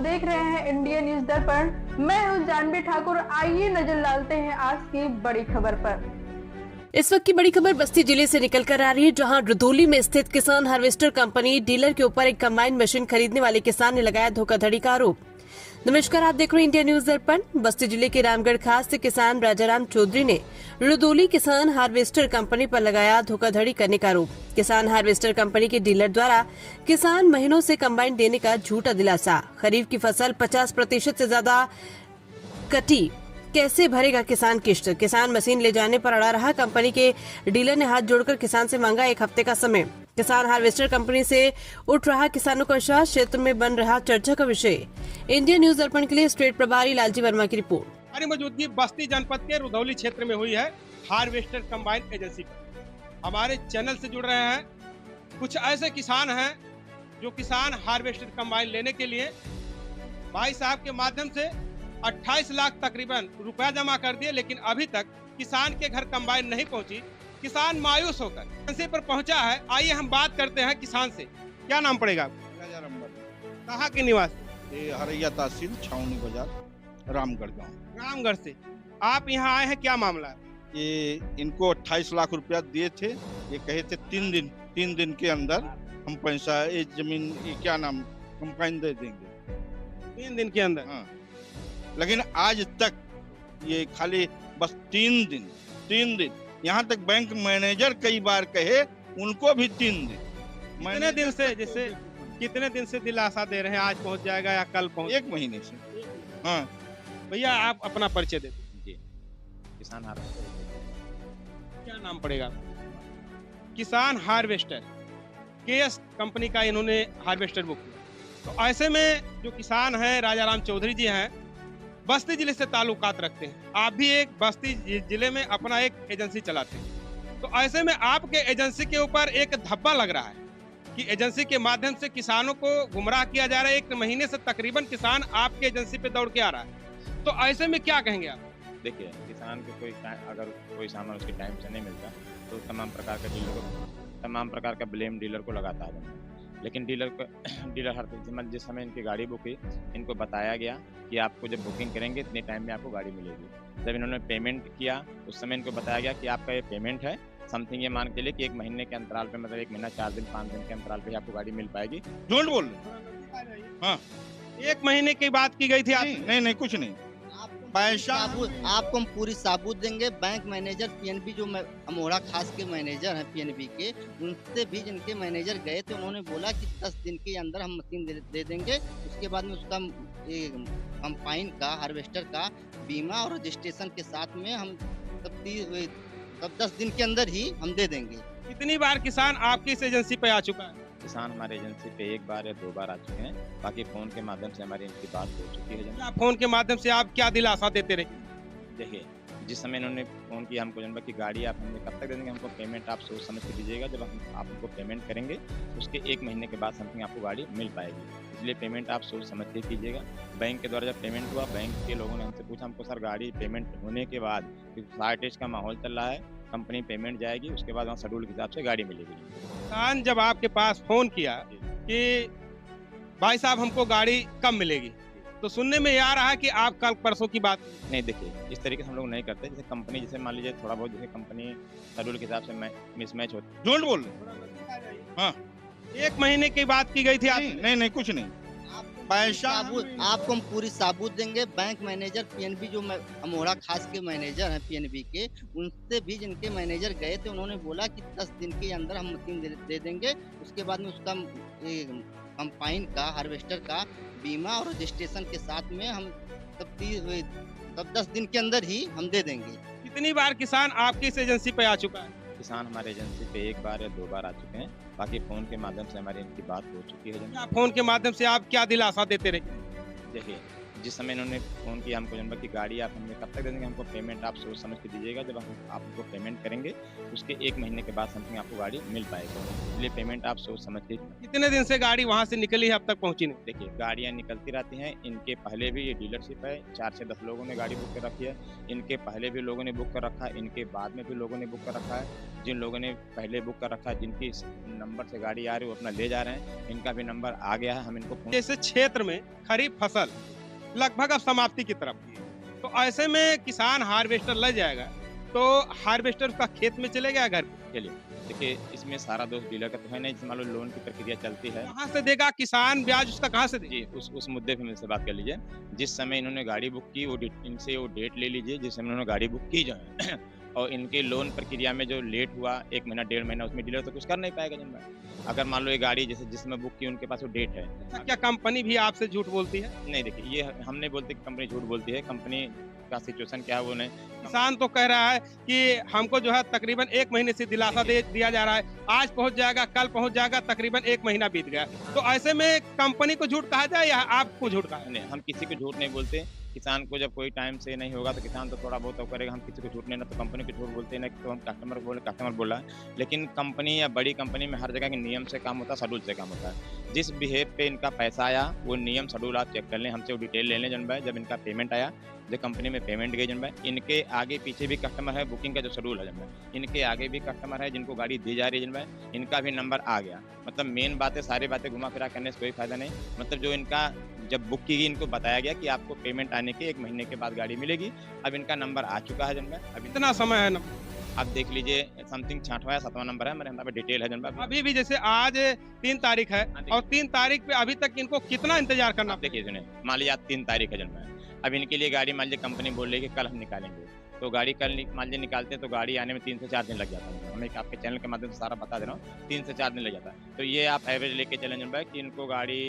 देख रहे हैं इंडिया न्यूज दर्पण। मैं हूं जानवी ठाकुर। आइए नजर डालते हैं आज की बड़ी खबर पर। इस वक्त की बड़ी खबर बस्ती जिले से निकलकर आ रही है, जहां रुदौली में स्थित किसान हार्वेस्टर कंपनी डीलर के ऊपर एक कंबाइन मशीन खरीदने वाले किसान ने लगाया धोखाधड़ी का आरोप। नमस्कार, आप देख रहे हैं इंडिया न्यूज दर्पण। बस्ती जिले के रामगढ़ खास से किसान राजाराम चौधरी ने रुदौली किसान हार्वेस्टर कंपनी पर लगाया धोखाधड़ी करने का आरोप। किसान हार्वेस्टर कंपनी के डीलर द्वारा किसान महीनों से कंबाइन देने का झूठा दिलासा। खरीफ की फसल 50% से ज्यादा कटी, कैसे भरेगा किसान किश्त? किसान मशीन ले जाने पर अड़ा रहा। कंपनी के डीलर ने हाथ जोड़कर किसान से मांगा 1 हफ्ते का समय। किसान हार्वेस्टर कंपनी से उठ रहा किसानों का विश्वास, क्षेत्र में बन रहा चर्चा का विषय। इंडिया न्यूज दर्पण के लिए स्टेट प्रभारी लालजी वर्मा की रिपोर्ट। हमारी मौजूदगी बस्ती जनपद के रुदौली क्षेत्र में हुई है हार्वेस्टर कंबाइन एजेंसी पर। हमारे चैनल से जुड़ रहे हैं कुछ ऐसे किसान हैं जो किसान हार्वेस्टर कंबाइन लेने के लिए भाई साहब के माध्यम से 28 लाख तकरीबन रुपया जमा कर दिए, लेकिन अभी तक किसान के घर कंबाइन नहीं पहुंची। किसान मायूस होकर एजेंसी पर पहुंचा है। आइए हम बात करते हैं किसान से। क्या नाम पड़ेगा? कहाँ के निवासी? हरैया तहसील छावनी बाजार रामगढ़ गांव। रामगढ़ से आप यहाँ आए हैं, क्या मामला है? ये इनको 28 लाख रुपया दिए थे। ये कहे थे 3 दिन के अंदर हम पैसा ये जमीन ये क्या नाम कंबाइन दे देंगे। 3 दिन के अंदर? हाँ, लेकिन आज तक ये खाली बस 3 दिन। यहाँ तक बैंक मैनेजर कई बार कहे, उनको भी 3 दिन। कितने दिन से दिलासा दे रहे हैं आज पहुंच जाएगा या कल पहुंच? 1 महीने से। हाँ भैया, आप अपना परिचय दे जी। किसान हार्वेस्टर। क्या नाम पड़ेगा? किसान हार्वेस्टर केएस कंपनी का इन्होंने हार्वेस्टर बुक किया। तो ऐसे में जो किसान हैं राजाराम चौधरी जी हैं, बस्ती जिले से ताल्लुकात रखते हैं। आप भी एक बस्ती जिले में अपना एक एजेंसी चलाते हैं। तो ऐसे में आपके एजेंसी के ऊपर एक धब्बा लग रहा है कि एजेंसी के माध्यम से किसानों को गुमराह किया जा रहा है। 1 महीने से तकरीबन किसान आपके एजेंसी पे दौड़ के आ रहा है। तो ऐसे में क्या कहेंगे आप? देखिए, किसान को अगर कोई सामान उसके टाइम से नहीं मिलता तो तमाम प्रकार का ब्लेम डीलर को लगाता है। लेकिन डीलर हर जिस समय इनकी गाड़ी बुक हुई, इनको बताया गया कि आपको जब बुकिंग करेंगे इतने टाइम में आपको गाड़ी मिलेगी। जब इन्होंने पेमेंट किया उस समय इनको बताया गया कि आपका ये पेमेंट है समथिंग, ये मान के लिए कि 1 महीने के अंतराल पे, मतलब 1 महीना 4 दिन 5 दिन के अंतराल पे आपको गाड़ी मिल पाएगी। झूठ बोल रहे। हाँ, 1 महीने की बात की गई थी। नहीं कुछ नहीं। पैसा आपको हम पूरी साबूत देंगे। बैंक मैनेजर पीएनबी जो अमोड़ा खास के मैनेजर हैं पीएनबी के, उनसे भी जिनके मैनेजर गए थे, उन्होंने बोला कि 10 दिन के अंदर हम मशीन दे देंगे। उसके बाद में उसका कंबाइन का हार्वेस्टर का बीमा और रजिस्ट्रेशन के साथ में हम तब 10 दिन के अंदर ही हम दे देंगे। कितनी बार किसान आपकी इस एजेंसी पे आ चुका है? किसान हमारे एजेंसी पे 1 बार या 2 बार आ चुके हैं। बाकी फोन के माध्यम से हमारी इनकी बात हो चुकी है। फोन के माध्यम से आप क्या दिलासा देते रहे? देखिए, जिस समय इन्होंने फोन किया हमको जनता की गाड़ी आप हमें कब तक दे देंगे, हमको पेमेंट आप सोच समझ के दीजिएगा। जब आप हमको पेमेंट करेंगे उसके 1 महीने के बाद समथिंग आपको गाड़ी मिल पाएगी, इसलिए पेमेंट आप सोच समझ के कीजिएगा। बैंक के द्वारा जब पेमेंट हुआ, बैंक के लोगों ने हमसे पूछा, हमको सर गाड़ी पेमेंट होने के बाद शार्टेज का माहौल चल रहा है, कंपनी पेमेंट जाएगी, उसके बाद वहाँ शेड्यूल के हिसाब से गाड़ी मिलेगी। किसान जब आपके पास फोन किया कि भाई साहब हमको गाड़ी कब मिलेगी, तो सुनने में आ रहा है कि आप कल परसों की बात नहीं। देखिए, इस तरीके से हम लोग नहीं करते। जैसे कंपनी, जैसे मान लीजिए थोड़ा बहुत जैसे कंपनी शेड्यूल के हिसाब से मिसमैच होती है। झूठ बोल रहे। हाँ, 1 महीने की बात की गई थी। नहीं कुछ नहीं। पैसा आपको हम पूरी साबूत देंगे। बैंक मैनेजर पीएनबी जो अमोड़ा खास के मैनेजर हैं पीएनबी के, उनसे भी जिनके मैनेजर गए थे, उन्होंने बोला कि 10 दिन के अंदर हम मशीन दे देंगे। उसके बाद में उसका कंबाइन का हार्वेस्टर का बीमा और रजिस्ट्रेशन के साथ में हम तब 10 दिन के अंदर ही हम दे देंगे। कितनी बार किसान आपकी इस एजेंसी पे आ चुका है? किसान हमारे एजेंसी पे 1 बार या 2 बार आ चुके हैं। बाकी फोन के माध्यम से हमारी इनकी बात हो चुकी है। फोन के माध्यम से आप क्या दिलासा देते रहे? देखिए, जिस समय इन्होंने फ़ोन किया हमको जनबा की गाड़ी आप हमें कब तक दे देंगे, हमको पेमेंट आप सोच समझ के दीजिएगा, जब हम आपको पेमेंट करेंगे उसके 1 महीने के बाद समथिंग आपको गाड़ी मिल पाएगी, इसलिए पेमेंट आप सोच समझ के। कितने दिन से गाड़ी वहाँ से निकली है, अब तक पहुँची नहीं? देखिए गाड़ियाँ निकलती रहती हैं, इनके पहले भी ये डीलरशिप है, 4 से 10 लोगों ने गाड़ी बुक कर रखी है, इनके पहले भी लोगों ने बुक कर रखा है, इनके बाद में भी लोगों ने बुक कर रखा है। जिन लोगों ने पहले बुक कर रखा है, जिनकी इस नंबर से गाड़ी आ रही है वो अपना ले जा रहे हैं, इनका भी नंबर आ गया है, हम इनको फोन। जैसे क्षेत्र में खरीफ फसल लगभग अब समाप्ति की तरफ है, तो ऐसे में किसान हार्वेस्टर ले जाएगा तो हार्वेस्टर उसका खेत में चलेगा घर के लिए। देखिए इसमें सारा दोष डीलर का तो है नहीं, मान लो लोन की प्रक्रिया चलती है। कहाँ से देगा किसान, ब्याज उसका कहाँ से देगा? जी उस मुद्दे पे मुझसे बात कर लीजिए। जिस समय इन्होंने गाड़ी बुक की वो इनसे वो डेट ले लीजिए जिस समय इन्होंने गाड़ी बुक की जो है और इनके लोन प्रक्रिया में जो लेट हुआ 1 महीना 1.5 महीना, उसमें डीलर तो कुछ कर नहीं पाएगा जन भाई। अगर मान लो ये गाड़ी जैसे जिसमें बुक की उनके पास वो डेट है। क्या कंपनी भी आपसे झूठ बोलती है? नहीं देखिए ये हम नहीं बोलते कि कंपनी झूठ बोलती है, कंपनी का सिचुएशन क्या है वो नहीं। किसान तो कह रहा है कि हमको जो है तकरीबन 1 महीने से दिलासा दे दिया जा रहा है, आज पहुंच जाएगा, कल पहुंच जाएगा, तकरीबन 1 महीना बीत गया। तो ऐसे में कंपनी को झूठ कहा जाए या आपको झूठ कहा? नहीं, हम किसी को झूठ नहीं बोलते। किसान को जब कोई टाइम से नहीं होगा तो किसान तो थोड़ा बहुत तो करेगा, हम किसी को झूठ नहीं, ना तो कंपनी को झूठ बोलते हैं, ना तो हम कस्टमर को बोले कस्टमर बोला है। लेकिन कंपनी या बड़ी कंपनी में हर जगह के नियम से काम होता है, शेड्यूल से काम होता है। जिस बिहेव पे इनका पैसा आया वो नियम शेड्यूल आप चेक कर लें, हमसे वो डिटेल ले लें जन भाई। जब इनका पेमेंट आया, जो कंपनी में पेमेंट गई जन भाई, इनके आगे पीछे भी कस्टमर है, बुकिंग का जो शेड्यूल है जन भाई, इनके आगे भी कस्टमर है जिनको गाड़ी दी जा रही है जन भाई, इनका भी नंबर आ गया। मतलब मेन बात है, सारी बातें घुमा फिरा करने से कोई फायदा नहीं। मतलब जो इनका जब बुक की गई इनको बताया गया कि आपको पेमेंट आने के 1 महीने के बाद गाड़ी मिलेगी। अब इनका नंबर आ चुका है जन भाई। अब कितना समय है नंबर? आप देख लीजिए समथिंग 6वां या 7वां नंबर है, मेरे हमारे डिटेल है जन भाई। अभी भी जैसे आज 3 तारीख है और 3 तारीख पे अभी तक इनको कितना इंतजार करना? आप देखिए सुने, मान लीजिए आज 3 तारीख है जन भाई, अब इनके लिए गाड़ी मान लीजिए कंपनी बोल रही है कि कल हम निकालेंगे, तो गाड़ी कल मान लीजिए निकालते हैं तो गाड़ी आने में 3 से 4 दिन लग जाता है। मैं आपके चैनल के माध्यम से सारा बता दे रहा हूँ, 3 से 4 दिन लग जाता है। तो ये आप एवरेज लेके चलें जन भाई कि इनको गाड़ी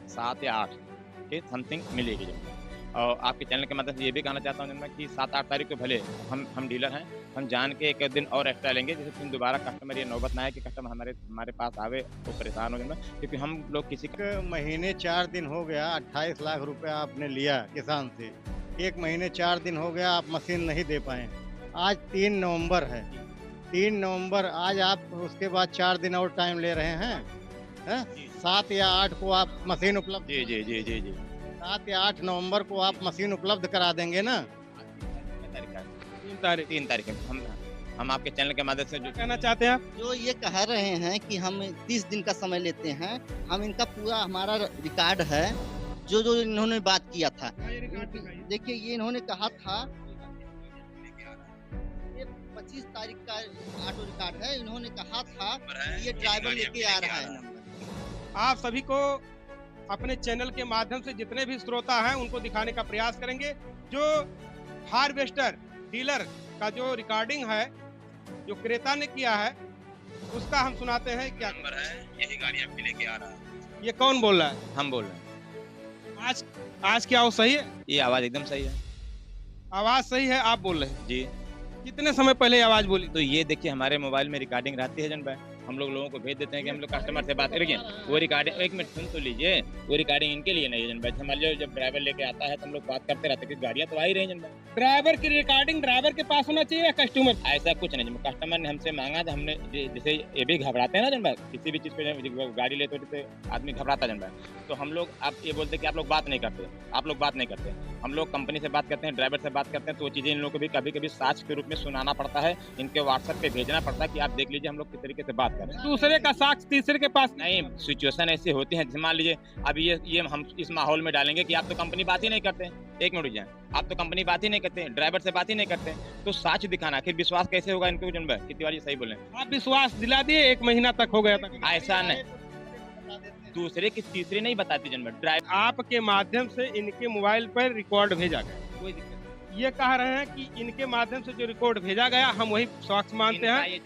7 या 8 के समथिंग मिलेगी जन भाई। और आपके चैनल के माध्यम से ये भी कहना चाहता हूँ जन भाई कि 7-8 तारीख को भले हम डीलर हैं, हम जान के 1 दिन और एक्स्ट्रा लेंगे, जैसे फिर दोबारा कस्टमर ये नौबत ना है कि कस्टमर हमारे पास आवे तो परेशान हो जन, क्योंकि हम लोग किसी महीने 4 दिन हो गया, 28 लाख रुपया आपने लिया किसान से, 1 महीने 4 दिन हो गया, आप मशीन नहीं दे पाए। आज 3 नवंबर है, 3 नवंबर आज आप उसके बाद 4 दिन और टाइम ले रहे हैं, 7 या 8 को आप मशीन उपलब्ध। जी जी जी जी जी 7 या 8 नवंबर को आप मशीन उपलब्ध करा देंगे ना? 3 तारीख हम आपके चैनल के माध्यम से जो कहना चाहते हैं आप? जो ये कह रहे हैं कि हम 30 दिन का समय लेते हैं, हम इनका पूरा हमारा रिकॉर्ड है जो इन्होंने बात किया था। देखिए ये इन्होंने कहा था, ये 25 तारीख का ऑटो रिकॉर्ड है, इन्होंने कहा था ये ड्राइवर लेके आ रहा है नंबर। आप सभी को अपने चैनल के माध्यम से जितने भी श्रोता हैं उनको दिखाने का प्रयास करेंगे। जो हार्वेस्टर डीलर का जो रिकॉर्डिंग है जो क्रेता ने किया है उसका हम सुनाते हैं। क्या नंबर है, यही गाड़ी आपके लेके आ रहा है। ये कौन बोल रहा है? हम बोल रहे हैं। आज क्या वो सही है? ये आवाज एकदम सही है। आवाज सही है, आप बोल रहे हैं जी। कितने समय पहले आवाज बोली? तो ये देखिए हमारे मोबाइल में रिकॉर्डिंग रहती है जन भाई, हम लोगों को भेज देते हैं कि हम लोग कस्टमर से बात करेंगे। वो रिकॉर्डिंग 1 मिनट सुन तो लीजिए, वो रिकॉर्डिंग इनके लिए नहीं है जन भाई। मान लो जब ड्राइवर लेके आता है तो हम लोग बात करते रहते हैं कि गाड़ियाँ तो आ ही रही जन भाई। ड्राइवर की रिकॉर्डिंग ड्राइवर के पास होना चाहिए या कस्टमर? ऐसा कुछ नहीं, कस्टमर ने हमसे मांगा तो हमने, जैसे ये भी घबराते हैं ना जन भाई, किसी भी चीज़ पे गाड़ी लेते होते आदमी घबराता जन भाई, तो हम लोग आप ये बोलते कि आप लोग बात नहीं करते, आप लोग बात नहीं करते। हम लोग कंपनी से बात करते हैं, ड्राइवर से बात करते हैं, तो वो चीज़ें इन लोगों को भी कभी कभी साक्ष्य के रूप में सुनाना पड़ता है, इनके व्हाट्सएप पे भेजना पड़ता है कि आप देख लीजिए हम लोग किस तरीके से बात कर रहे हैं। दूसरे का साक्ष्य तीसरे के पास नहीं, सिचुएशन ऐसी होती है, जैसे मान लीजिए अब ये हम इस माहौल में डालेंगे कि आप तो कंपनी बात ही नहीं करते। 1 मिनट जाए, आप तो कंपनी बात ही नहीं करते, ड्राइवर से बात ही नहीं करते, तो साक्ष्य दिखाना, फिर विश्वास कैसे होगा इनको जन भाई? कितनी बार ये सही बोले? आप विश्वास दिला दिए, 1 महीना तक हो गया था। ऐसा नहीं, दूसरे की तीसरे नहीं बताते जन भाई। ड्राइवर आपके माध्यम से इनके मोबाइल पर रिकॉर्ड भेजा गया, कोई दिक्कत नहीं। ये कह रहे हैं कि इनके माध्यम से जो रिकॉर्ड भेजा गया हम वही साक्ष्य मानते हैं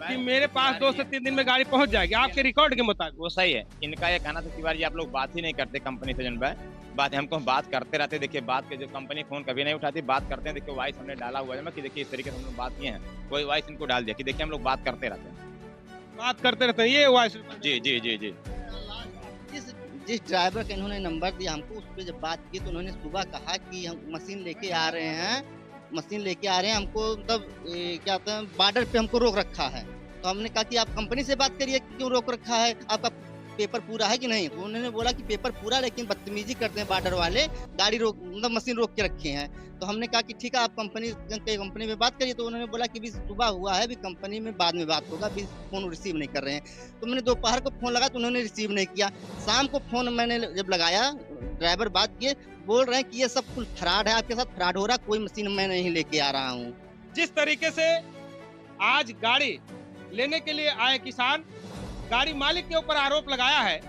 कि मेरे पास 2 से 3 दिन में गाड़ी पहुंच जाएगी आपके रिकॉर्ड के मुताबिक। वो सही है। इनका ये कहना था तिवारी आप लोग बात ही नहीं करते कंपनी से जन भाई, बात हमको बात करते रहते। देखिए बात के जो कंपनी फोन कभी नहीं उठाती, बात करते हैं। देखिए वॉइस हमने डाला हुआ है कि देखिए इस तरीके से हम लोग बात किए हैं, कोई वॉइस इनको डाल दिया कि देखिए हम लोग बात करते रहते हैं, बात करते रहते हैं। ये वॉइस जी जी जी जी जिस ड्राइवर का इन्होंने नंबर दिया हमको, उस पर जब बात की तो उन्होंने सुबह कहा कि हम मशीन लेके आ रहे हैं, हमको मतलब क्या होता है बॉर्डर पे हमको रोक रखा है। तो हमने कहा कि आप कंपनी से बात करिए, क्यों रोक रखा है, आपका पेपर पूरा है कि नहीं। तो उन्होंने बोला कि पेपर पूरा, लेकिन बदतमीजी करते हैं बॉर्डर वाले, गाड़ी रोक मतलब मशीन रोक के रखे हैं। तो हमने कहा कि ठीक है आप कंपनी में बात करिए। तो उन्होंने बोला कि भी सुबह हुआ है, भी कंपनी में बाद में बात होगा, भी फोन रिसीव नहीं कर रहे हैं। तो मैंने दोपहर को फोन लगा तो उन्होंने रिसीव नहीं किया। शाम को फोन मैंने जब लगाया, ड्राइवर बात किए, बोल रहे हैं कि ये सब कुल फ्रॉड है, आपके साथ फ्रॉड हो रहा, कोई मशीन मैं नहीं लेके आ रहा हूँ। जिस तरीके से आज गाड़ी लेने के लिए आए किसान, गाड़ी मालिक के ऊपर आरोप लगाया है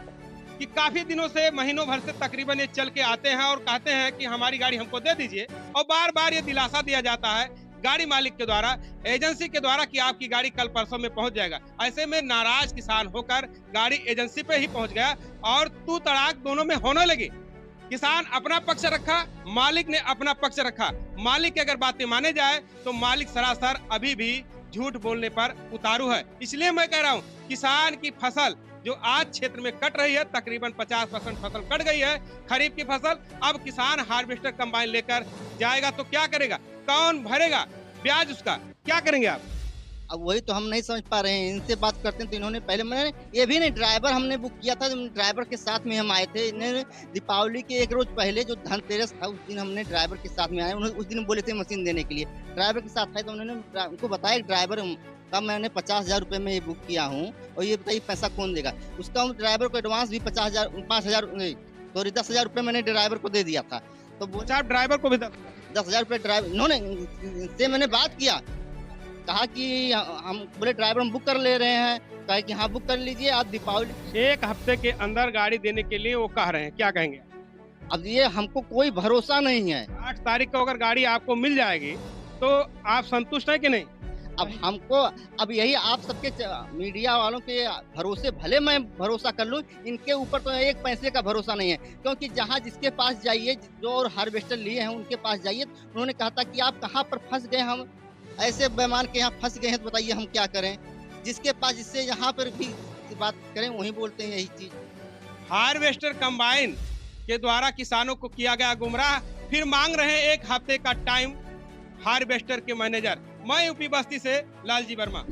कि काफी दिनों से, महीनों भर से तकरीबन ये चल के आते हैं और कहते हैं कि हमारी गाड़ी हमको दे दीजिए, और बार बार ये दिलासा दिया जाता है गाड़ी मालिक के द्वारा, एजेंसी के द्वारा कि आपकी गाड़ी कल परसों में पहुंच जाएगा। ऐसे में नाराज किसान होकर गाड़ी एजेंसी पे ही पहुंच गया और तू तड़ाक दोनों में होने लगी। किसान अपना पक्ष रखा, मालिक ने अपना पक्ष रखा। मालिक की अगर बातें माने जाए तो मालिक सरासर अभी भी झूठ बोलने पर उतारू है। इसलिए मैं कह रहा हूँ, किसान की फसल जो आज क्षेत्र में कट रही है, तकरीबन 50% फसल कट गई है खरीफ की फसल। अब किसान हार्वेस्टर कंबाइन लेकर जाएगा तो क्या करेगा, कौन भरेगा ब्याज उसका, क्या करेंगे आप? अब वही तो हम नहीं समझ पा रहे हैं। इनसे बात करते हैं तो इन्होंने पहले, मैंने ये भी नहीं, ड्राइवर हमने बुक किया था, ड्राइवर के साथ में हम आए थे। इन्होंने दीपावली के एक रोज पहले जो धनतेरस था, उस दिन हमने ड्राइवर के साथ में आए। उन्होंने उस दिन बोले थे मशीन देने के लिए, ड्राइवर के साथ आए तो उन्होंने उनको बताया ड्राइवर का मैंने 50,000 रुपये में ये बुक किया हूँ, और ये बताइए पैसा कौन देगा। उसका ड्राइवर को एडवांस भी 10,000 रुपये मैंने ड्राइवर को दे दिया था। तो आप ड्राइवर को भी 10,000 रुपये ड्राइवर, इन्होंने से मैंने बात किया, कहा कि हम बोले ड्राइवर हम बुक कर ले रहे हैं, कहा कि हाँ बुक कर लीजिए आप दीपावली। एक हफ्ते के अंदर गाड़ी देने के लिए वो कह रहे हैं, क्या कहेंगे? अब ये हमको कोई भरोसा नहीं है। 8 तारीख को अगर गाड़ी आपको मिल जाएगी तो आप संतुष्ट है कि नहीं? अब हमको, अब यही आप सबके मीडिया वालों के भरोसे भले मैं भरोसा कर लूं, इनके ऊपर तो एक पैसे का भरोसा नहीं है। क्योंकि जहां जिसके पास जाइए, जो और हार्वेस्टर लिए हैं उनके पास जाइए, उन्होंने कहा था कि आप कहां पर फंस गए, हम ऐसे बेईमान के यहाँ फंस गए हैं, तो बताइए हम क्या करें। जिसके पास, जिससे यहाँ पर भी बात करें वही बोलते हैं यही चीज। हार्वेस्टर कंबाइन के द्वारा किसानों को किया गया गुमराह, फिर मांग रहे हैं 1 हफ्ते का टाइम हार्वेस्टर के मैनेजर। मैं यूपी बस्ती से लालजी वर्मा।